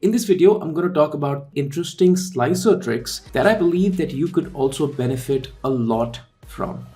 In this video, I'm going to talk about interesting slicer tricks that I believe that you could also benefit a lot from.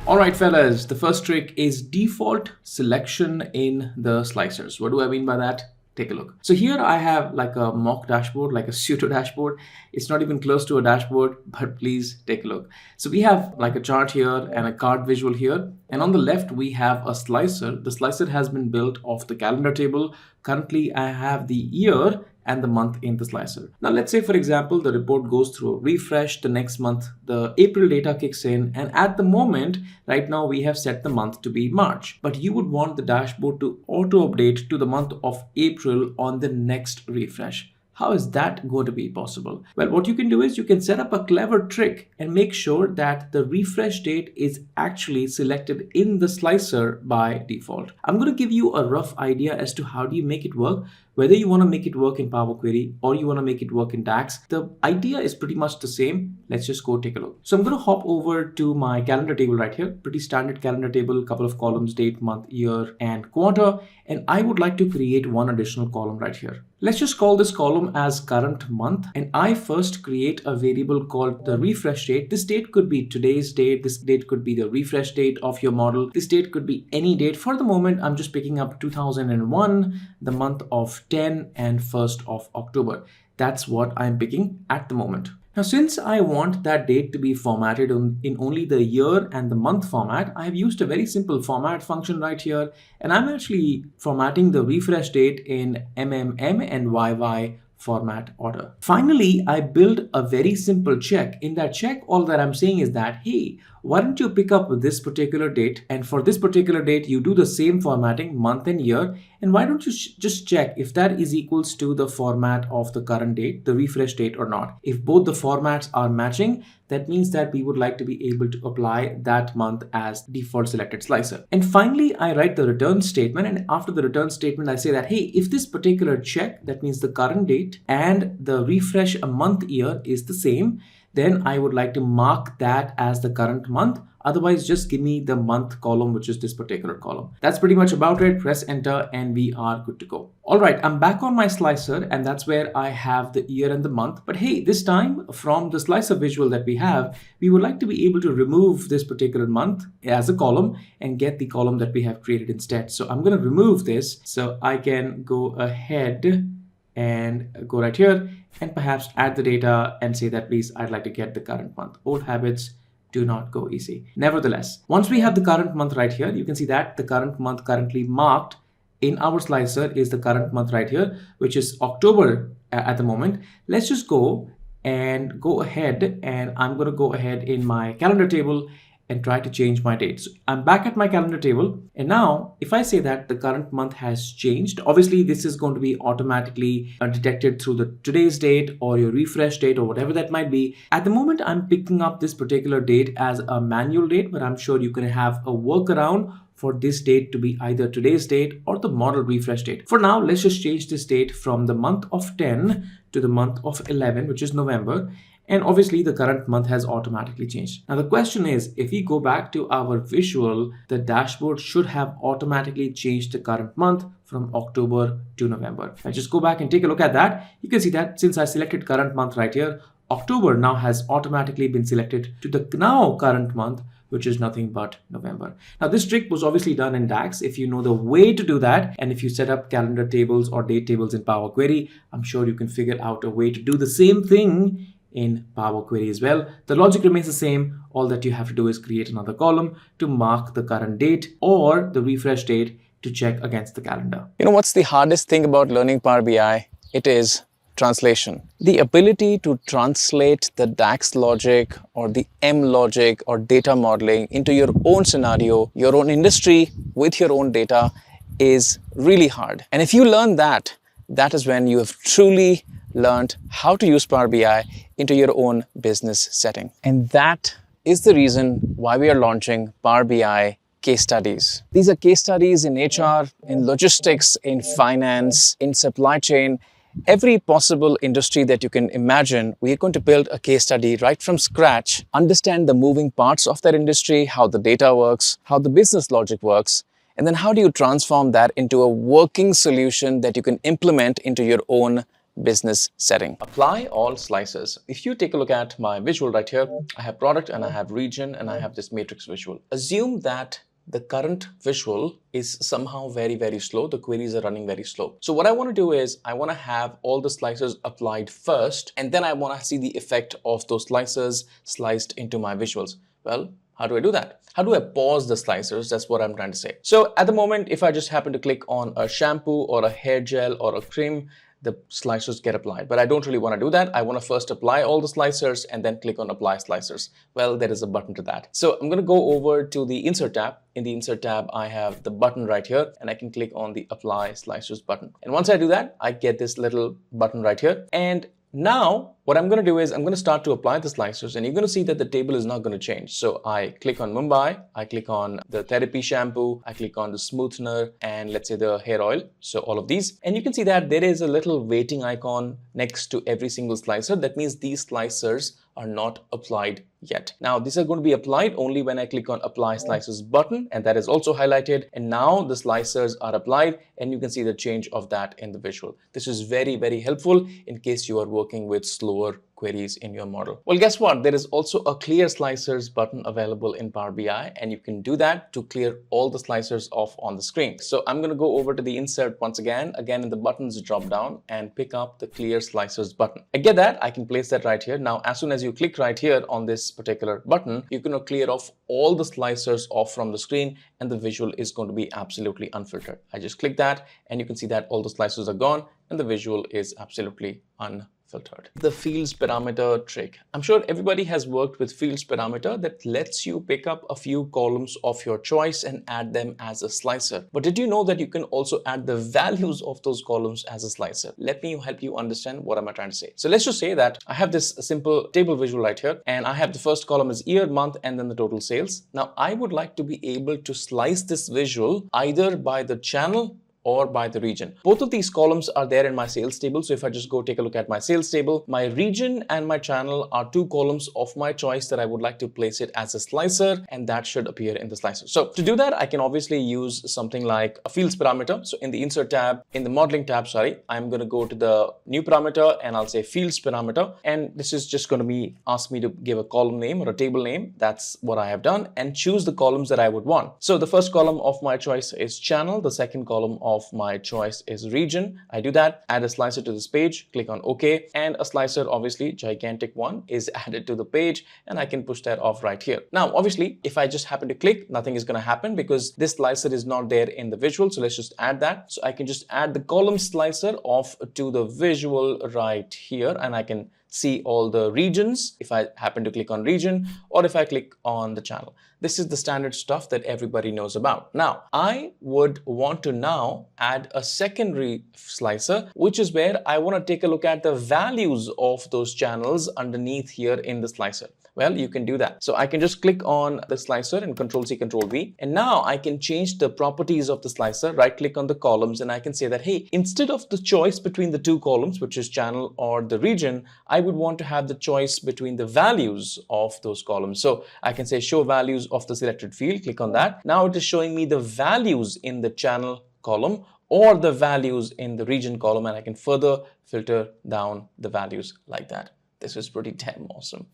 Alright fellas, the first trick is default selection in the slicers. What do I mean by that? Take a look. So here I have like a mock dashboard, like a pseudo dashboard. It's not even close to a dashboard, but please take a look. So we have like a chart here and a card visual here. And on the left, we have a slicer. The slicer has been built off the calendar table. Currently, I have the year and the month in the slicer. Now, let's say, for example, the report goes through a refresh. The next month, the April data kicks in. And at the moment, right now, we have set the month to be March. But you would want the dashboard to auto-update to the month of April on the next refresh. How is that going to be possible? Well, what you can do is you can set up a clever trick and make sure that the refresh date is actually selected in the slicer by default. I'm going to give you a rough idea as to how do you make it work. Whether you want to make it work in Power Query or you want to make it work in DAX, the idea is pretty much the same. Let's just go take a look. So I'm going to hop over to my calendar table right here. Pretty standard calendar table, couple of columns, date, month, year, and quarter. And I would like to create one additional column right here. Let's just call this column as current month. And I first create a variable called the refresh date. This date could be today's date. This date could be the refresh date of your model. This date could be any date. For the moment, I'm just picking up 2001, the month of 10 and 1st of October. That's what I'm picking at the moment. Now, since I want that date to be formatted in only the year and the month format, I have used a very simple format function right here. And I'm actually formatting the refresh date in MMM and YY format order. Finally, I build a very simple check. In that check, all that I'm saying is that, hey, why don't you pick up this particular date? And for this particular date, you do the same formatting, month and year. And why don't you just check if that is equals to the format of the current date, the refresh date or not. If both the formats are matching, that means that we would like to be able to apply that month as default selected slicer. And finally, I write the return statement. And after the return statement, I say that, hey, if this particular check, that means the current date and the refresh a month year is the same, then I would like to mark that as the current month. Otherwise, just give me the month column, which is this particular column. That's pretty much about it. Press enter and we are good to go. All right, I'm back on my slicer and that's where I have the year and the month. But hey, this time from the slicer visual that we have, we would like to be able to remove this particular month as a column and get the column that we have created instead. So I'm going to remove this so I can go ahead and go right here and perhaps add the data and say that, please, I'd like to get the current month. Old habits do not go easy. Nevertheless, once we have the current month right here, you can see that the current month currently marked in our slicer is the current month right here, which is October at the moment. Let's just go ahead and I'm going to go ahead in my calendar table and try to change my dates. So I'm back at my calendar table. And now if I say that the current month has changed, obviously this is going to be automatically detected through the today's date or your refresh date or whatever that might be. At the moment, I'm picking up this particular date as a manual date, but I'm sure you can have a workaround for this date to be either today's date or the model refresh date. For now, let's just change this date from the month of 10 to the month of 11, which is November. And obviously the current month has automatically changed. Now the question is, if we go back to our visual, the dashboard should have automatically changed the current month from October to November. I just go back and take a look at that. You can see that since I selected current month right here, October now has automatically been selected to the now current month, which is nothing but November. Now this trick was obviously done in DAX. If you know the way to do that, and if you set up calendar tables or date tables in Power Query, I'm sure you can figure out a way to do the same thing in Power Query as well. The logic remains the same. All that you have to do is create another column to mark the current date or the refresh date to check against the calendar. You know what's the hardest thing about learning Power BI? It is translation. The ability to translate the DAX logic or the M logic or data modeling into your own scenario, your own industry with your own data is really hard. And if you learn that, that is when you have truly learned how to use Power BI into your own business setting. And that is the reason why we are launching Power BI case studies. These are case studies in HR, in logistics, in finance, in supply chain, every possible industry that you can imagine. We are going to build a case study right from scratch, understand the moving parts of that industry, how the data works, how the business logic works, And then how do you transform that into a working solution that you can implement into your own business setting? Apply all slicers. If you take a look at my visual right here, I have product and I have region and I have this matrix visual. Assume that the current visual is somehow very slow. The queries are running very slow. So what I want to do is I want to have all the slicers applied first, and then I want to see the effect of those slicers sliced into my visuals. Well, how do I do that? How do I pause the slicers? That's what I'm trying to say. So at the moment, if I just happen to click on a shampoo or a hair gel or a cream, the slicers get applied. But I don't really want to do that. I want to first apply all the slicers and then click on apply slicers. Well, there is a button to that. So I'm going to go over to the insert tab. In the insert tab, I have the button right here and I can click on the apply slicers button. And once I do that, I get this little button right here. And now what I'm going to do is I'm going to start to apply the slicers, and you're going to see that the table is not going to change. So I click on Mumbai, I click on the therapy shampoo, I click on the smoothener, and let's say the hair oil. So all of these, and you can see that there is a little waiting icon next to every single slicer. That means these slicers are not applied yet. Now these are going to be applied only when I click on apply slicers button, and that is also highlighted, and now the slicers are applied and you can see the change of that in the visual. This is very helpful in case you are working with slower queries in your model. Well, guess what? There is also a clear slicers button available in Power BI, and you can do that to clear all the slicers off on the screen. So I'm going to go over to the insert once again in the buttons drop down and pick up the clear slicers button. I get that. I can place that right here. Now, as soon as you click right here on this particular button, you're going to clear off all the slicers off from the screen, and the visual is going to be absolutely unfiltered. I just click that and you can see that all the slicers are gone and the visual is absolutely unfiltered. The fields parameter trick. I'm sure everybody has worked with fields parameter that lets you pick up a few columns of your choice and add them as a slicer. But did you know that you can also add the values of those columns as a slicer? Let me help you understand what am I trying to say. So let's just say that I have this simple table visual right here, and I have the first column is year, month, and then the total sales. Now I would like to be able to slice this visual either by the channel or by the region. Both of these columns are there in my sales table. So if I just go take a look at my sales table, my region and my channel are two columns of my choice that I would like to place it as a slicer, and that should appear in the slicer. So to do that, I can obviously use something like a fields parameter. So in the insert tab, in the modeling tab, I'm going to go to the new parameter and I'll say fields parameter. And this is just going to be ask me to give a column name or a table name. That's what I have done, and choose the columns that I would want. So the first column of my choice is channel. The second column of my choice is region. I do that, add a slicer to this page, click on OK, and a slicer, obviously gigantic one, is added to the page, and I can push that off right here. Now obviously if I just happen to click, nothing is going to happen because this slicer is not there in the visual. So let's just add that. So I can just add the column slicer off to the visual right here, and I can see all the regions if I happen to click on region, or if I click on the channel. This is the standard stuff that everybody knows about. Now, I would want to now add a secondary slicer, which is where I want to take a look at the values of those channels underneath here in the slicer. Well, you can do that. So I can just click on the slicer and Control-C, Control-V. And now I can change the properties of the slicer, right click on the columns, and I can say that, hey, instead of the choice between the two columns, which is channel or the region, I would want to have the choice between the values of those columns. So I can say show values of the selected field, click on that. Now it is showing me the values in the channel column or the values in the region column, and I can further filter down the values like that. This is pretty damn awesome.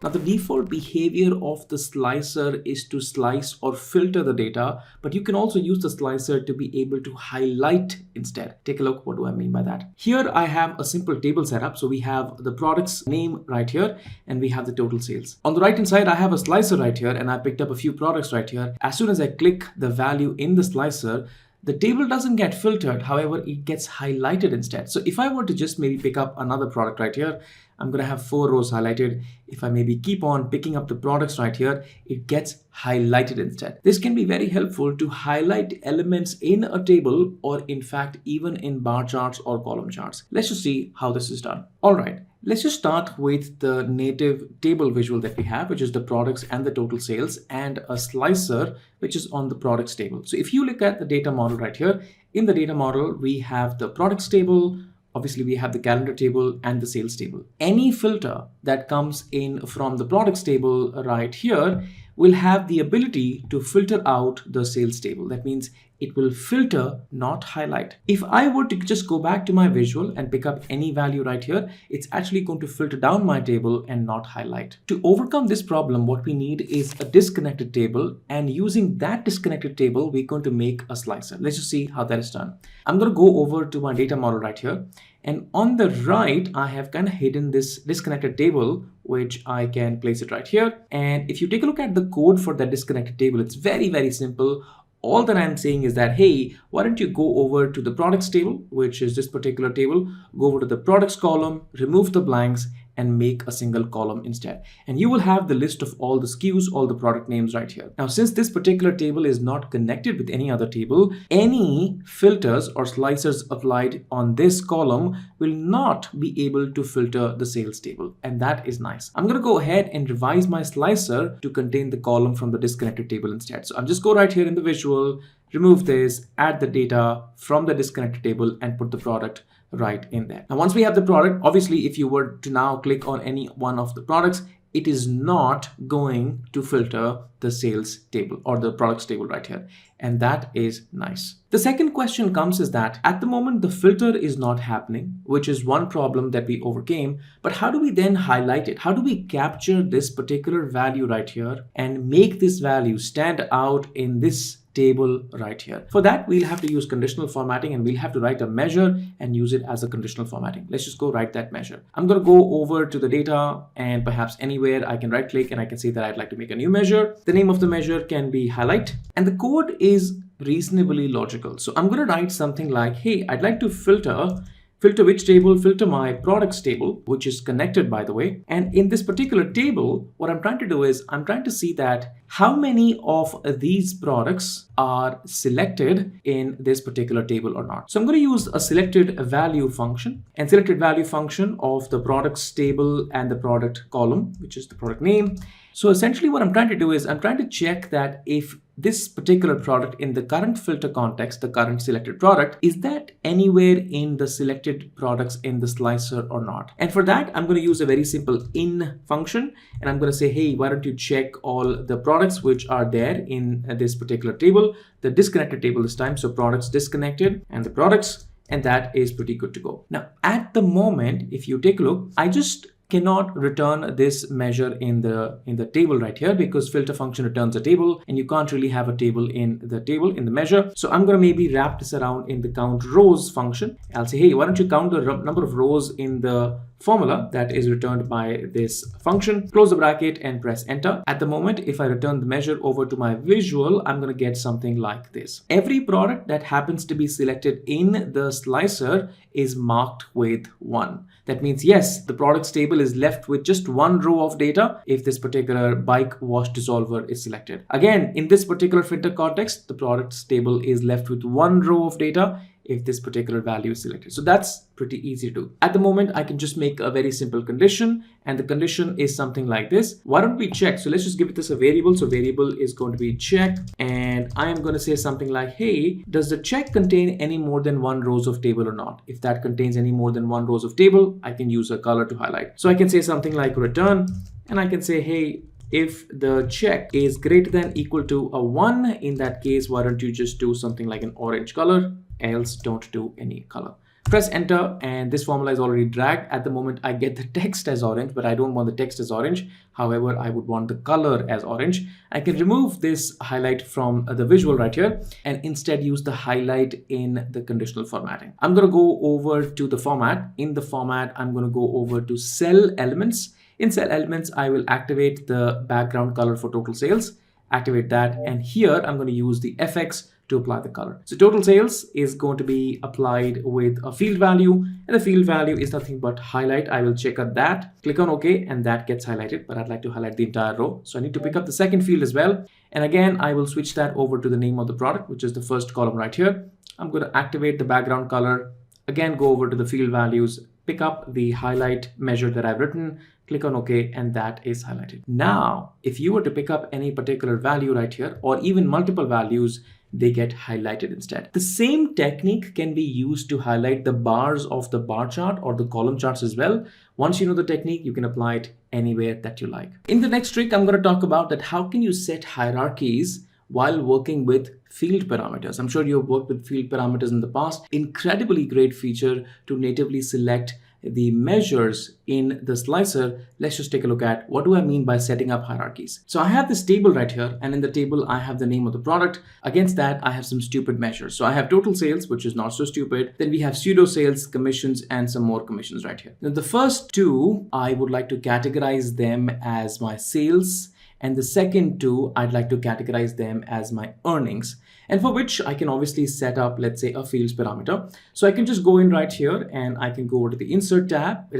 Now the default behavior of the slicer is to slice or filter the data, but you can also use the slicer to be able to highlight instead. Take a look, what do I mean by that? Here I have a simple table setup. So we have the product's name right here, and we have the total sales. On the right hand side, I have a slicer right here, and I picked up a few products right here. As soon as I click the value in the slicer, the table doesn't get filtered, however, it gets highlighted instead. So if I were to just maybe pick up another product right here, I'm going to have 4 rows highlighted. If I maybe keep on picking up the products right here, it gets highlighted instead. This can be very helpful to highlight elements in a table, or in fact, even in bar charts or column charts. Let's just see how this is done. All right. Let's just start with the native table visual that we have, which is the products and the total sales, and a slicer, which is on the products table. So if you look at the data model right here, in the data model, we have the products table, Obviously, we have the calendar table and the sales table. Any filter that comes in from the products table right here will have the ability to filter out the sales table. That means it will filter, not highlight. If I were to just go back to my visual and pick up any value right here, it's actually going to filter down my table and not highlight. To overcome this problem, what we need is a disconnected table, and using that disconnected table, we're going to make a slicer. Let's just see how that is done. I'm going to go over to my data model right here, and on the right, I have kind of hidden this disconnected table, which I can place it right here. And if you take a look at the code for that disconnected table, it's very, very simple. All that I'm saying is that, hey, why don't you go over to the products table, which is this particular table, go over to the products column, remove the blanks, and make a single column instead. And you will have the list of all the SKUs, all the product names right here. Now, since this particular table is not connected with any other table, any filters or slicers applied on this column will not be able to filter the sales table. And that is nice. I'm going to go ahead and revise my slicer to contain the column from the disconnected table instead. So I'm just go right here in the visual, remove this, add the data from the disconnected table, and put the product right in there. Now, once we have the product, obviously, if you were to now click on any one of the products, it is not going to filter the sales table or the products table right here. And that is nice. The second question comes is that at the moment, the filter is not happening, which is one problem that we overcame. But how do we then highlight it? How do we capture this particular value right here and make this value stand out in this table right here? For that, we'll have to use conditional formatting, and we'll have to write a measure and use it as a conditional formatting. Let's just go write that measure. I'm going to go over to the data, and perhaps anywhere I can right click and I can say that I'd like to make a new measure. The name of the measure can be highlight, and the code is reasonably logical. So I'm going to write something like, hey, I'd like to filter which table? Filter my products table, which is connected, by the way. And in this particular table, what I'm trying to do is I'm trying to see that how many of these products are selected in this particular table or not. So I'm going to use a selected value function, and selected value function of the products table and the product column, which is the product name. So essentially what I'm trying to do is I'm trying to check that if this particular product in the current filter context, the current selected product, is that anywhere in the selected products in the slicer or not? And for that, I'm going to use a very simple in function, and I'm going to say, hey, why don't you check all the products which are there in this particular table, the disconnected table this time. So products disconnected and the products, and that is pretty good to go. Now, at the moment, if you take a look, I just cannot return this measure in the table right here, because filter function returns a table, and you can't really have a table in the measure. So I'm going to maybe wrap this around in the count rows function. I'll say, hey, why don't you count the number of rows in the formula that is returned by this function, close the bracket and press enter. At the moment, if I return the measure over to my visual, I'm going to get something like this. Every product that happens to be selected in the slicer is marked with 1. That means, yes, the products table is left with just one row of data if this particular bike wash dissolver is selected. Again, in this particular filter context, the products table is left with one row of data if this particular value is selected. So that's pretty easy to do. At the moment, I can just make a very simple condition, and the condition is something like this. Why don't we check? So let's just give this a variable. So variable is going to be check, and I am going to say something like, hey, does the check contain any more than one rows of table or not? If that contains any more than one rows of table, I can use a color to highlight. So I can say something like return, and I can say, hey, if the check is greater than equal to a 1, in that case, why don't you just do something like an orange color? Else don't do any color. Press enter, and this formula is already dragged. At the moment, I get the text as orange, but I don't want the text as orange. However, I would want the color as orange. I can remove this highlight from the visual right here and instead use the highlight in the conditional formatting. I'm going to go over to the format. In the format, I'm going to go over to cell elements. In cell elements, I will activate the background color for total sales, activate that, and here I'm going to use the FX to apply the color. So total sales is going to be applied with a field value, and the field value is nothing but highlight. I will check out that, click on OK, and that gets highlighted, but I'd like to highlight the entire row. So I need to pick up the second field as well. And again, I will switch that over to the name of the product, which is the first column right here. I'm going to activate the background color, again, go over to the field values, pick up the highlight measure that I've written, click on OK, and that is highlighted. Now, if you were to pick up any particular value right here, or even multiple values, they get highlighted instead. The same technique can be used to highlight the bars of the bar chart or the column charts as well. Once you know the technique, you can apply it anywhere that you like. In the next trick, I'm going to talk about that how can you set hierarchies while working with field parameters. I'm sure you've worked with field parameters in the past. Incredibly great feature to natively select the measures in the slicer. Let's just take a look at what do I mean by setting up hierarchies. So I have this table right here, and in the table I have the name of the product. Against that I have some stupid measures. So I have total sales, which is not so stupid. Then we have pseudo sales, commissions, and some more commissions right here. Now the first two, I would like to categorize them as my sales, and the second two, I'd like to categorize them as my earnings, and for which I can obviously set up, let's say, a fields parameter. So I can just go in right here and I can go over to the insert tab.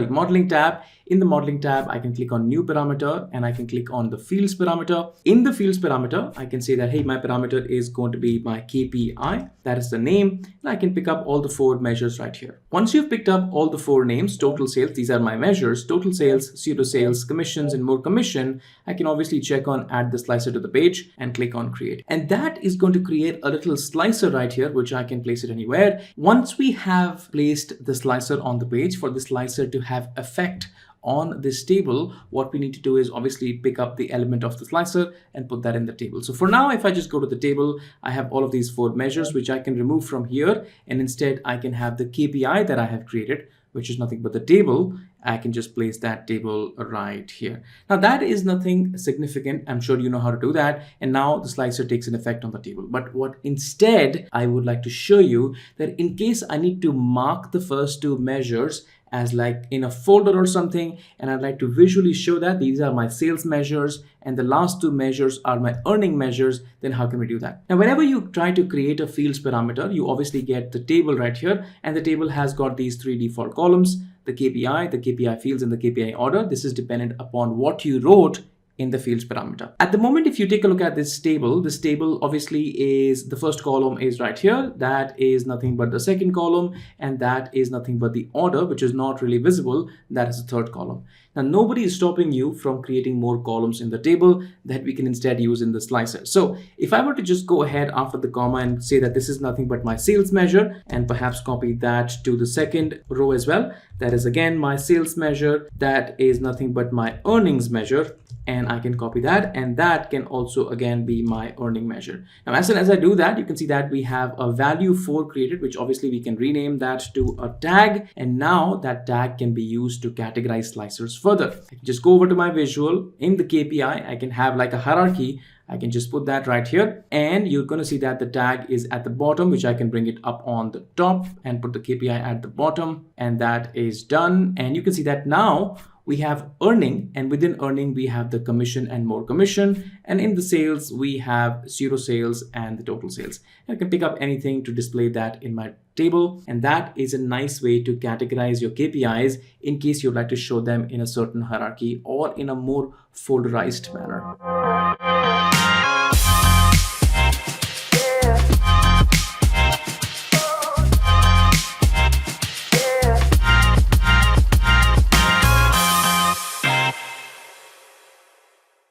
Modeling tab. In the modeling tab, I can click on new parameter and I can click on the fields parameter. In the fields parameter, I can say that, hey, my parameter is going to be my KPI. That is the name. And I can pick up all the 4 measures right here. Once you've picked up all the 4 names, total sales, these are my measures, total sales, pseudo sales, commissions, and more commission, I can obviously check on add the slicer to the page and click on create. And that is going to create a little slicer right here, which I can place it anywhere. Once we have placed the slicer on the page, for the slicer to have effect on this table, what we need to do is obviously pick up the element of the slicer and put that in the table. So for now, if I just go to the table, I have all of these 4 measures, which I can remove from here. And instead I can have the KPI that I have created, which is nothing but the table. I can just place that table right here. Now that is nothing significant. I'm sure you know how to do that. And now the slicer takes an effect on the table. But what instead I would like to show you, that in case I need to mark the first 2 measures as like in a folder or something, and I'd like to visually show that these are my sales measures and the last 2 measures are my earning measures, then how can we do that? Now, whenever you try to create a fields parameter, you obviously get the table right here, and the table has got these 3 default columns, the KPI fields, and the KPI order. This is dependent upon what you wrote in the fields parameter. At the moment, if you take a look at this table obviously is the first column is right here. That is nothing but the second column, and that is nothing but the order, which is not really visible. That is the third column. Now, nobody is stopping you from creating more columns in the table that we can instead use in the slicer. So if I were to just go ahead after the comma and say that this is nothing but my sales measure, and perhaps copy that to the second row as well, that is again my sales measure, that is nothing but my earnings measure, and I can copy that, and that can also again be my earning measure. Now, as soon as I do that, you can see that we have a value 4 created, which obviously we can rename that to a tag, and now that tag can be used to categorize slicers further. I can just go over to my visual. In the KPI, I can have like a hierarchy. I can just put that right here, and you're going to see that the tag is at the bottom, which I can bring it up on the top and put the KPI at the bottom, and that is done. And you can see that now we have earning, and within earning we have the commission and more commission, and in the sales we have pseudo sales and the total sales. And I can pick up anything to display that in my table, and that is a nice way to categorize your KPIs in case you'd like to show them in a certain hierarchy or in a more folderized manner.